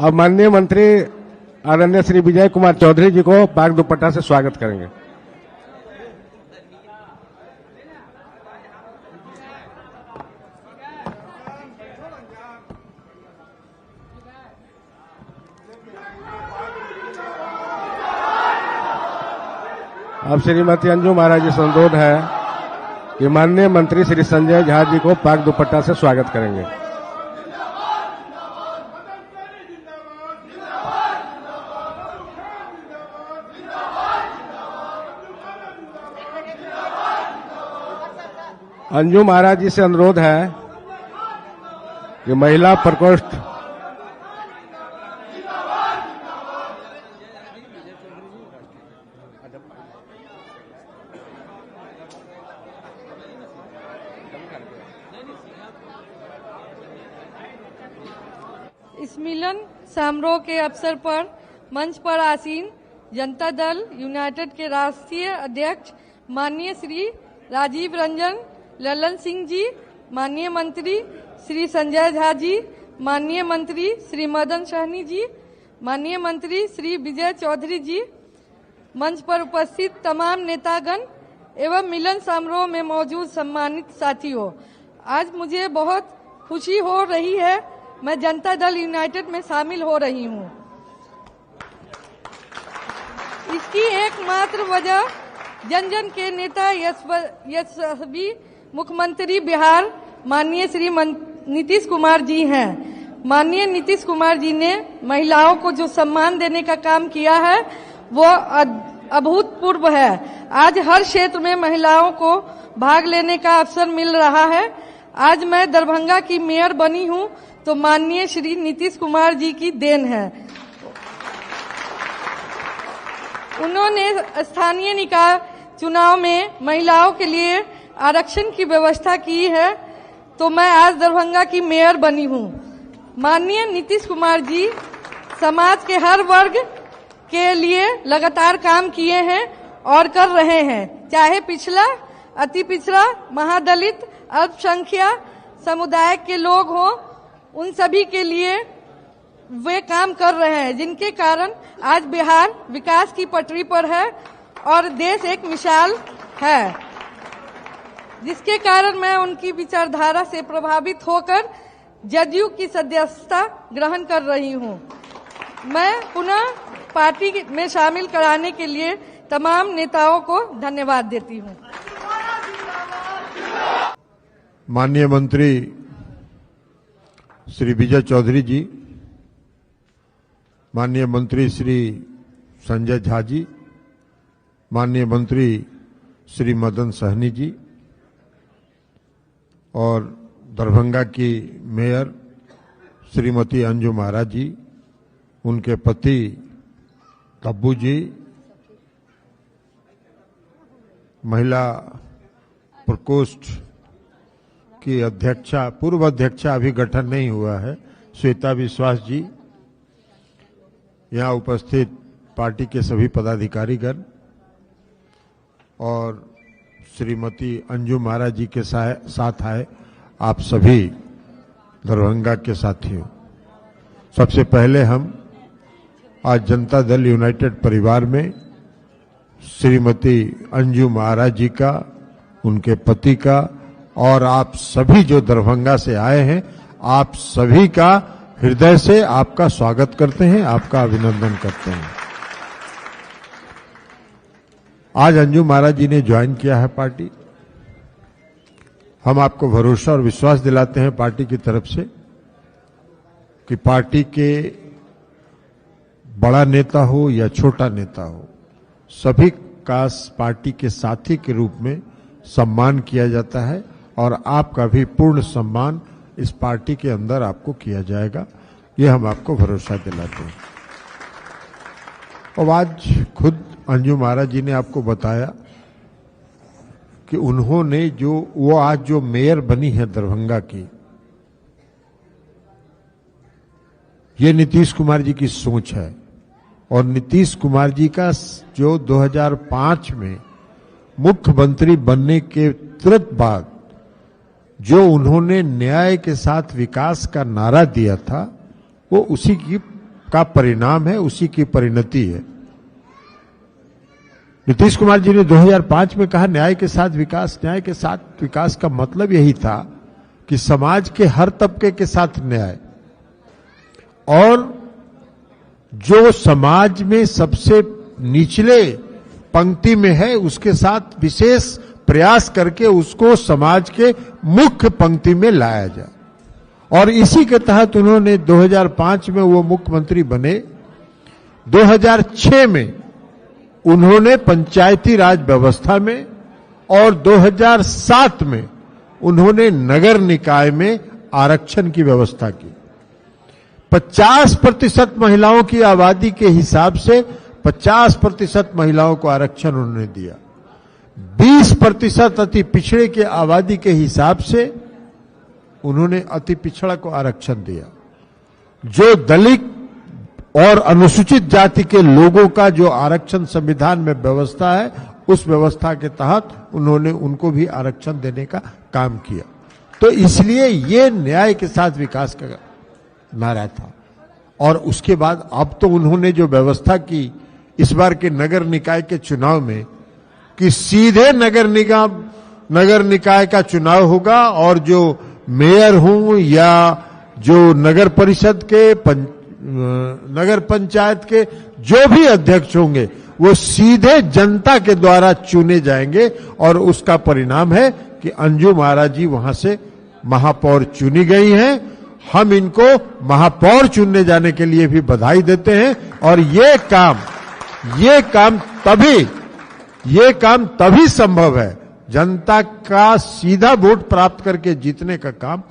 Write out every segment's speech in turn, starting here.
अब माननीय मंत्री आदरणीय श्री विजय कुमार चौधरी जी को पाक दुपट्टा से स्वागत करेंगे। अब श्रीमती अंजू महाराज जी से अनुरोध है कि माननीय मंत्री श्री संजय झा जी को पाक दुपट्टा से स्वागत करेंगे। अंजू महाराज जी से अनुरोध है कि महिला प्रकोष्ठ इस मिलन समारोह के अवसर पर मंच पर आसीन जनता दल यूनाइटेड के राष्ट्रीय अध्यक्ष माननीय श्री राजीव रंजन ललन सिंह जी, माननीय मंत्री श्री संजय झा जी, माननीय मंत्री श्री मदन सहनी जी, माननीय मंत्री श्री विजय चौधरी जी, मंच पर उपस्थित तमाम नेतागण एवं मिलन समारोह में मौजूद सम्मानित साथियों, आज मुझे बहुत खुशी हो रही है। मैं जनता दल यूनाइटेड में शामिल हो रही हूं। इसकी एकमात्र वजह जन जन के नेता यशस्वी मुख्यमंत्री बिहार माननीय श्री नीतीश कुमार जी हैं। माननीय नीतीश कुमार जी ने महिलाओं को जो सम्मान देने का काम किया है वो अभूतपूर्व है। आज हर क्षेत्र में महिलाओं को भाग लेने का अवसर मिल रहा है। आज मैं दरभंगा की मेयर बनी हूं तो माननीय श्री नीतीश कुमार जी की देन है। उन्होंने स्थानीय निकाय चुनाव में महिलाओं के लिए आरक्षण की व्यवस्था की है तो मैं आज दरभंगा की मेयर बनी हूं। माननीय नीतीश कुमार जी समाज के हर वर्ग के लिए लगातार काम किए हैं और कर रहे हैं, चाहे पिछड़ा, अति पिछड़ा, महादलित, अल्पसंख्यक समुदाय के लोग हों, उन सभी के लिए वे काम कर रहे हैं, जिनके कारण आज बिहार विकास की पटरी पर है और देश एक मिसाल है, जिसके कारण मैं उनकी विचारधारा से प्रभावित होकर जदयू की सदस्यता ग्रहण कर रही हूं। मैं पुनः पार्टी में शामिल कराने के लिए तमाम नेताओं को धन्यवाद देती हूं। माननीय मंत्री श्री विजय चौधरी जी, माननीय मंत्री श्री संजय झा जी, माननीय मंत्री श्री मदन सहनी जी और दरभंगा की मेयर श्रीमती अंजू महाराज जी, उनके पति तब्बू जी, महिला प्रकोष्ठ की अध्यक्षा, पूर्व अध्यक्षा अभी गठन नहीं हुआ है, श्वेता विश्वास जी, यहाँ उपस्थित पार्टी के सभी पदाधिकारीगण और श्रीमती अंजू महाराज जी के साथ आए आप सभी दरभंगा के साथियों, सबसे पहले हम आज जनता दल यूनाइटेड परिवार में श्रीमती अंजू महाराज जी का, उनके पति का और आप सभी जो दरभंगा से आए हैं, आप सभी का हृदय से आपका स्वागत करते हैं, आपका अभिनंदन करते हैं। आज अंजू महाराज जी ने ज्वाइन किया है पार्टी। हम आपको भरोसा और विश्वास दिलाते हैं पार्टी की तरफ से कि पार्टी के बड़ा नेता हो या छोटा नेता हो, सभी का पार्टी के साथी के रूप में सम्मान किया जाता है और आपका भी पूर्ण सम्मान इस पार्टी के अंदर आपको किया जाएगा, ये हम आपको भरोसा दिलाते हैं। और आज खुद अंजू महाराज जी ने आपको बताया कि उन्होंने वो आज जो मेयर बनी है दरभंगा की, ये नीतीश कुमार जी की सोच है और नीतीश कुमार जी का जो 2005 में मुख्यमंत्री बनने के तुरंत बाद जो उन्होंने न्याय के साथ विकास का नारा दिया था, वो उसी की का परिणाम है, उसी की परिणति है। नीतीश कुमार जी ने 2005 में कहा न्याय के साथ विकास। न्याय के साथ विकास का मतलब यही था कि समाज के हर तबके के साथ न्याय, और जो समाज में सबसे निचले पंक्ति में है उसके साथ विशेष प्रयास करके उसको समाज के मुख्य पंक्ति में लाया जाए। और इसी के तहत उन्होंने 2005 में वो मुख्यमंत्री बने। 2006 में उन्होंने पंचायती राज व्यवस्था में और 2007 में उन्होंने नगर निकाय में आरक्षण की व्यवस्था की। 50% महिलाओं की आबादी के हिसाब से 50% महिलाओं को आरक्षण उन्होंने दिया। 20% अति पिछड़े के आबादी के हिसाब से उन्होंने अति पिछड़ा को आरक्षण दिया। जो दलित और अनुसूचित जाति के लोगों का जो आरक्षण संविधान में व्यवस्था है, उस व्यवस्था के तहत उन्होंने उनको भी आरक्षण देने का काम किया। तो इसलिए ये न्याय के साथ विकास का नारा था। और उसके बाद अब तो उन्होंने जो व्यवस्था की इस बार के नगर निकाय के चुनाव में कि सीधे नगर निकाय का चुनाव होगा और जो मेयर हों या जो नगर परिषद के नगर पंचायत के जो भी अध्यक्ष होंगे वो सीधे जनता के द्वारा चुने जाएंगे। और उसका परिणाम है कि अंजू महाराज जी वहां से महापौर चुनी गई हैं। हम इनको महापौर चुनने जाने के लिए भी बधाई देते हैं। और ये काम तभी संभव है, जनता का सीधा वोट प्राप्त करके जीतने का काम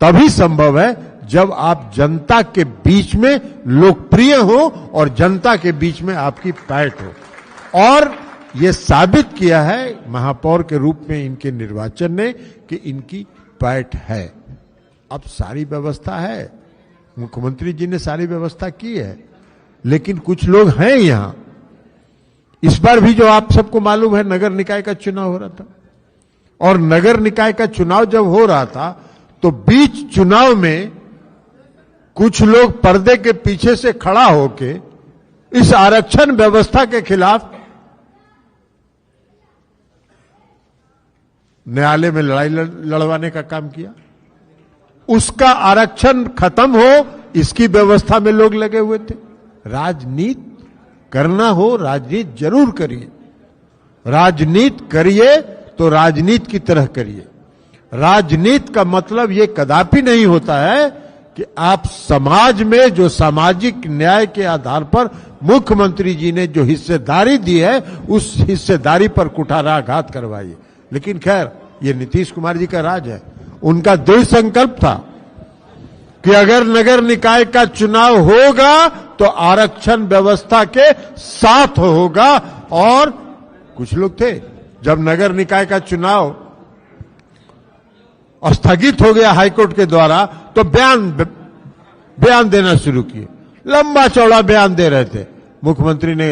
तभी संभव है जब आप जनता के बीच में लोकप्रिय हो और जनता के बीच में आपकी पैठ हो। और ये साबित किया है महापौर के रूप में इनके निर्वाचन ने कि इनकी पैठ है। अब सारी व्यवस्था है, मुख्यमंत्री जी ने सारी व्यवस्था की है, लेकिन कुछ लोग हैं यहां। इस बार भी जो आप सबको मालूम है नगर निकाय का चुनाव हो रहा था, और नगर निकाय का चुनाव जब हो रहा था तो बीच चुनाव में कुछ लोग पर्दे के पीछे से खड़ा होके इस आरक्षण व्यवस्था के खिलाफ न्यायालय में लड़ाई लड़वाने का काम किया। उसका आरक्षण खत्म हो इसकी व्यवस्था में लोग लगे हुए थे। राजनीति करना हो, राजनीति जरूर करिए, राजनीति करिए तो राजनीति की तरह करिए। राजनीति का मतलब ये कदापि नहीं होता है कि आप समाज में जो सामाजिक न्याय के आधार पर मुख्यमंत्री जी ने जो हिस्सेदारी दी है उस हिस्सेदारी पर कुठाराघात करवाइए। लेकिन खैर ये नीतीश कुमार जी का राज है। उनका दृढ़ संकल्प था कि अगर नगर निकाय का चुनाव होगा तो आरक्षण व्यवस्था के साथ होगा। और कुछ लोग थे जब नगर निकाय का चुनाव स्थगित हो गया हाईकोर्ट के द्वारा तो बयान देना शुरू किए, लंबा चौड़ा बयान दे रहे थे। मुख्यमंत्री ने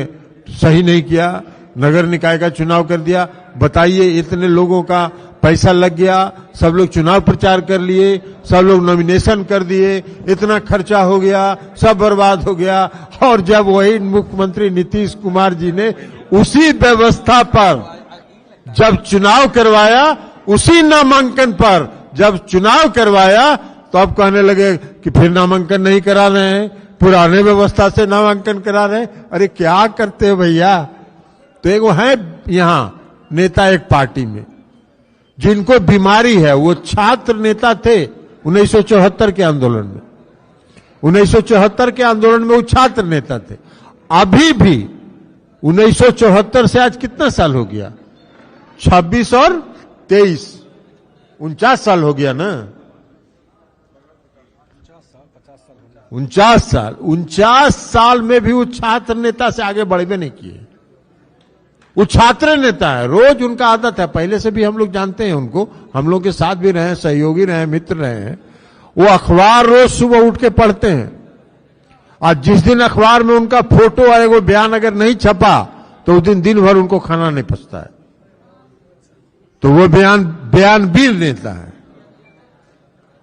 सही नहीं किया, नगर निकाय का चुनाव कर दिया। बताइए, इतने लोगों का पैसा लग गया, सब लोग चुनाव प्रचार कर लिए, सब लोग नॉमिनेशन कर दिए, इतना खर्चा हो गया, सब बर्बाद हो गया। और जब वही मुख्यमंत्री नीतीश कुमार जी ने उसी व्यवस्था पर जब चुनाव करवाया, उसी नामांकन पर जब चुनाव करवाया, तो अब कहने लगे कि फिर नामांकन नहीं करा रहे हैं, पुराने व्यवस्था से नामांकन करा रहे हैं। अरे क्या करते हो भैया। तो एक वो है यहां नेता एक पार्टी में जिनको बीमारी है, वो छात्र नेता थे 1974 के आंदोलन में। 1974 के आंदोलन में वो छात्र नेता थे। अभी भी 1974 से आज कितना साल हो गया? 26 और 23, 49 साल हो गया ना। 49 साल में भी वो छात्र नेता से आगे बढ़े नहीं किए। वो छात्र नेता है, रोज उनका आदत है, पहले से भी हम लोग जानते हैं उनको, हम लोग के साथ भी रहे, सहयोगी रहे, मित्र रहे हैं। वो अखबार रोज सुबह उठ के पढ़ते हैं। आज जिस दिन अखबार में उनका फोटो और वो बयान अगर नहीं छपा तो उस दिन भर उनको खाना नहीं पचता है। तो वो बयानवीर नेता है।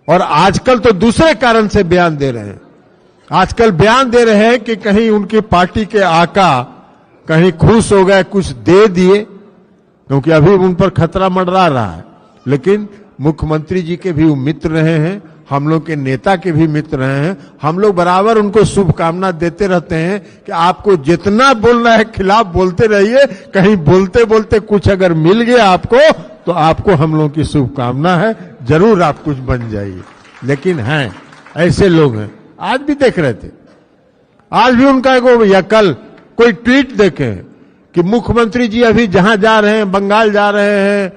और आजकल तो दूसरे कारण से बयान दे रहे हैं। आजकल बयान दे रहे हैं कि कहीं उनकी पार्टी के आका कहीं खुश हो गए, कुछ दे दिए, क्योंकि अभी उन पर खतरा मंडरा रहा है। लेकिन मुख्यमंत्री जी के भी मित्र रहे हैं, हम लोग के नेता के भी मित्र रहे हैं। हम लोग बराबर उनको शुभकामना देते रहते हैं कि आपको जितना बोलना है खिलाफ बोलते रहिए, कहीं बोलते बोलते कुछ अगर मिल गया आपको तो आपको हम लोग की शुभकामना है, जरूर आप कुछ बन जाइए। लेकिन हैं ऐसे लोग हैं, आज भी देख रहे थे, आज भी उनका या कल कोई ट्वीट देखे कि मुख्यमंत्री जी अभी जहां जा रहे हैं, बंगाल जा रहे हैं,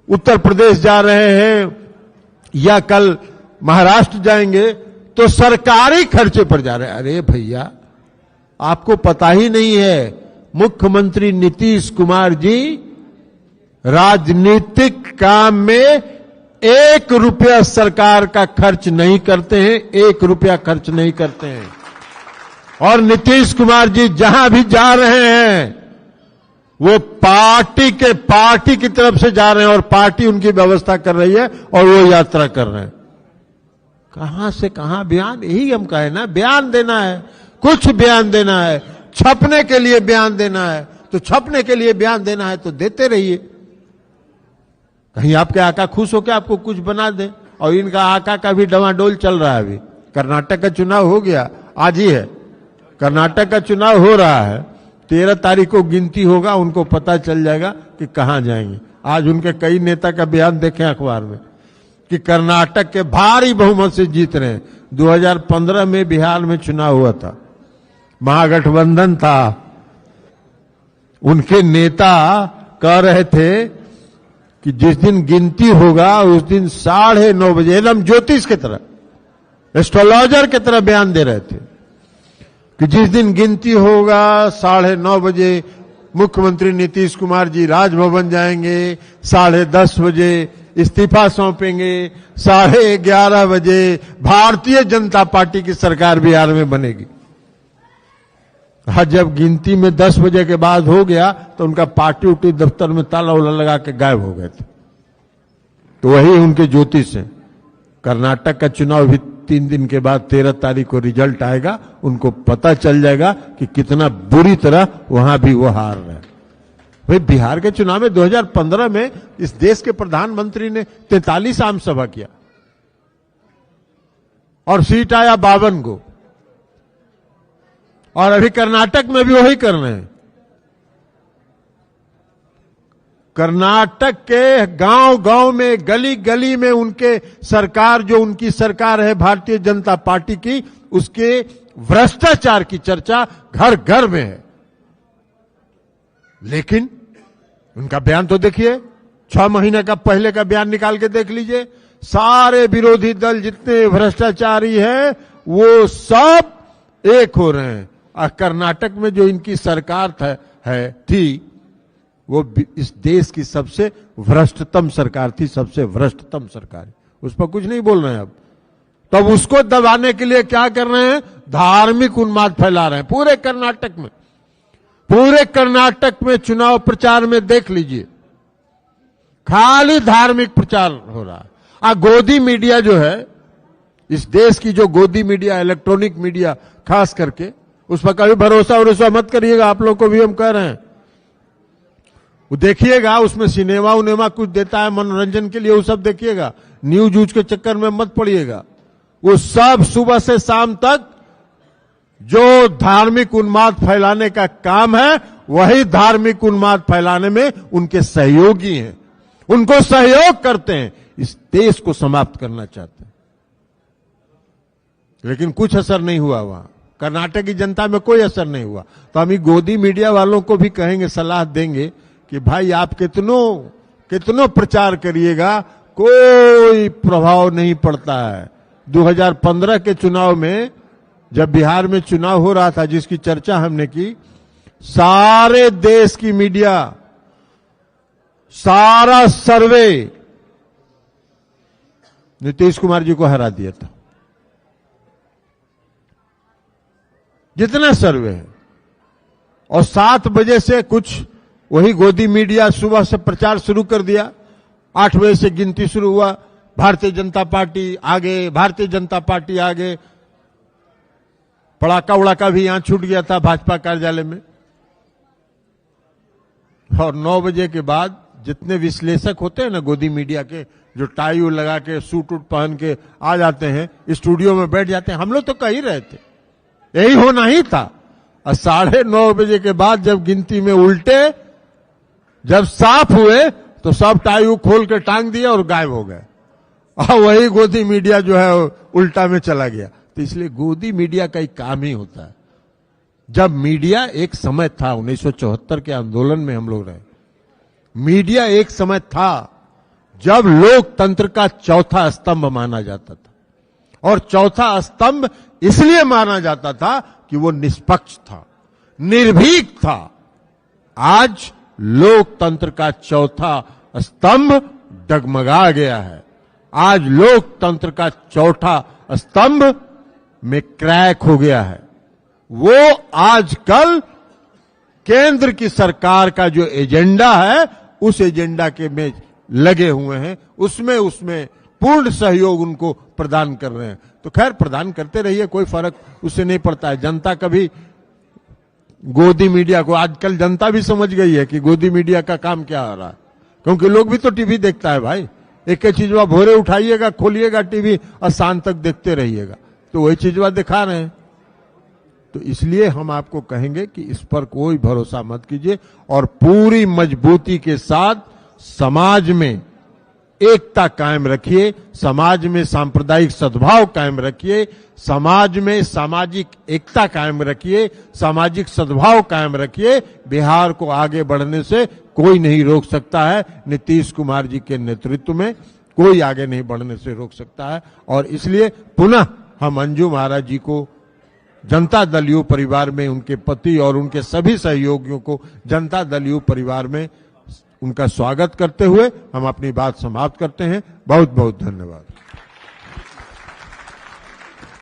उत्तर प्रदेश जा रहे हैं या कल महाराष्ट्र जाएंगे, तो सरकारी खर्चे पर जा रहे हैं। अरे भैया, आपको पता ही नहीं है, मुख्यमंत्री नीतीश कुमार जी राजनीतिक काम में 1 रुपया सरकार का खर्च नहीं करते हैं, 1 रुपया खर्च नहीं करते हैं। और नीतीश कुमार जी जहां भी जा रहे हैं वो पार्टी की तरफ से जा रहे हैं और पार्टी उनकी व्यवस्था कर रही है और वो यात्रा कर रहे हैं। कहां से कहां बयान, यही हम कहे ना, बयान देना है, कुछ बयान देना है, छपने के लिए बयान देना है, तो छपने के लिए बयान देना है तो देते रहिए। कहीं आपके आका खुश होकर आपको कुछ बना दे। और इनका आका का भी डवाडोल चल रहा है। अभी कर्नाटक का चुनाव हो गया, आज ही है, कर्नाटक का चुनाव हो रहा है, 13 तारीख को गिनती होगा, उनको पता चल जाएगा कि कहां जाएंगे। आज उनके कई नेता का बयान देखें अखबार में कि कर्नाटक के भारी बहुमत से जीत रहे हैं। 2015 में बिहार में चुनाव हुआ था, महागठबंधन था, उनके नेता कह रहे थे कि जिस दिन गिनती होगा उस दिन 9:30 बजे, एकदम ज्योतिष की तरह, एस्ट्रोलॉजर की तरह बयान दे रहे थे कि जिस दिन गिनती होगा 9:30 बजे मुख्यमंत्री नीतीश कुमार जी राजभवन जाएंगे, 10:30 बजे इस्तीफा सौंपेंगे, 11:30 बजे भारतीय जनता पार्टी की सरकार बिहार में बनेगी। जब गिनती में 10 बजे के बाद हो गया तो उनका पार्टी उटी दफ्तर में ताला उला लगा के गायब हो गए थे। तो वही उनके ज्योतिष हैं। कर्नाटक का चुनाव भी 3 दिन के बाद 13 तारीख को रिजल्ट आएगा, उनको पता चल जाएगा कि कितना बुरी तरह वहां भी वो हार रहे हैं। भाई, बिहार के चुनाव में 2015 में इस देश के प्रधानमंत्री ने 43 आम सभा किया और सीट आया 52 को, और अभी कर्नाटक में भी वही कर रहे हैं। कर्नाटक के गांव गांव में, गली गली में उनके सरकार, जो उनकी सरकार है भारतीय जनता पार्टी की, उसके भ्रष्टाचार की चर्चा घर घर में है। लेकिन उनका बयान तो देखिए, 6 महीने का पहले का बयान निकाल के देख लीजिए, सारे विरोधी दल जितने भ्रष्टाचारी हैं वो सब एक हो रहे हैं। और कर्नाटक में जो इनकी सरकार थी वो इस देश की सबसे भ्रष्टतम सरकार थी, सबसे भ्रष्टतम सरकार, उस पर कुछ नहीं बोल रहे हैं अब। तब उसको दबाने के लिए क्या कर रहे हैं, धार्मिक उन्माद फैला रहे हैं पूरे कर्नाटक में। पूरे कर्नाटक में चुनाव प्रचार में देख लीजिए, खाली धार्मिक प्रचार हो रहा है। गोदी मीडिया जो है, इस देश की जो गोदी मीडिया, इलेक्ट्रॉनिक मीडिया खास करके, उस पर कभी भरोसा मत करिएगा। आप लोग को भी हम कह रहे हैं, वो देखिएगा, उसमें सिनेमा उनेमा कुछ देता है मनोरंजन के लिए, वो सब देखिएगा। न्यूज यूज के चक्कर में मत पड़िएगा। वो सब सुबह से शाम तक जो धार्मिक उन्माद फैलाने का काम है, वही धार्मिक उन्माद फैलाने में उनके सहयोगी हैं, उनको सहयोग करते हैं, इस देश को समाप्त करना चाहते हैं। लेकिन कुछ असर नहीं हुआ वहां, कर्नाटक की जनता में कोई असर नहीं हुआ। तो हम गोदी मीडिया वालों को भी कहेंगे, सलाह देंगे कि भाई आप कितनों प्रचार करिएगा, कोई प्रभाव नहीं पड़ता है। 2015 के चुनाव में, जब बिहार में चुनाव हो रहा था, जिसकी चर्चा हमने की, सारे देश की मीडिया, सारा सर्वे नीतीश कुमार जी को हरा दिया था, जितना सर्वे है। और 7 बजे से कुछ वही गोदी मीडिया सुबह से प्रचार शुरू कर दिया, 8 बजे से गिनती शुरू हुआ, भारतीय जनता पार्टी आगे, भारतीय जनता पार्टी आगे। पड़ाका उड़ाका भी यहां छूट गया था भाजपा कार्यालय में। और 9 बजे के बाद जितने विश्लेषक होते हैं ना गोदी मीडिया के, जो टाई लगा के सूट उट पहन के आ जाते हैं, स्टूडियो में बैठ जाते हैं, हम लोग तो कह ही रहे थे यही होना ही था। और 9:30 बजे के बाद जब गिनती में उल्टे जब साफ हुए तो सब टाई खोल के टांग दिया और गायब हो गए, और वही गोदी मीडिया जो है उल्टा में चला गया। तो इसलिए गोदी मीडिया का एक काम ही होता है। जब मीडिया एक समय था, 1974 के आंदोलन में हम लोग रहे, मीडिया एक समय था जब लोकतंत्र का चौथा स्तंभ माना जाता था। और चौथा स्तंभ इसलिए माना जाता था कि वो निष्पक्ष था, निर्भीक था। आज लोकतंत्र का चौथा स्तंभ डगमगा गया है। आज लोकतंत्र का चौथा स्तंभ में क्रैक हो गया है। वो आजकल केंद्र की सरकार का जो एजेंडा है उस एजेंडा के में लगे हुए हैं, उसमें पूर्ण सहयोग उनको प्रदान कर रहे हैं। तो खैर प्रदान करते रहिए, कोई फर्क उससे नहीं पड़ता है। जनता कभी गोदी मीडिया को, आजकल जनता भी समझ गई है कि गोदी मीडिया का काम क्या हो रहा है, क्योंकि लोग भी तो टीवी देखता है भाई। एक चीज वह भोरे उठाइएगा, खोलिएगा टीवी और शाम तक देखते रहिएगा, तो वही चीज वह दिखा रहे हैं। तो इसलिए हम आपको कहेंगे कि इस पर कोई भरोसा मत कीजिए और पूरी मजबूती के साथ समाज में एकता कायम रखिए, समाज में सांप्रदायिक सद्भाव कायम रखिए, समाज में सामाजिक एकता कायम रखिए, सामाजिक सद्भाव कायम रखिए। बिहार को आगे बढ़ने से कोई नहीं रोक सकता है। नीतीश कुमार जी के नेतृत्व में कोई आगे नहीं बढ़ने से रोक सकता है। और इसलिए पुनः हम अंजू महाराज जी को जनता दल यू परिवार में, उनके पति और उनके सभी सहयोगियों को जनता दल यू परिवार में उनका स्वागत करते हुए हम अपनी बात समाप्त करते हैं। बहुत बहुत धन्यवाद।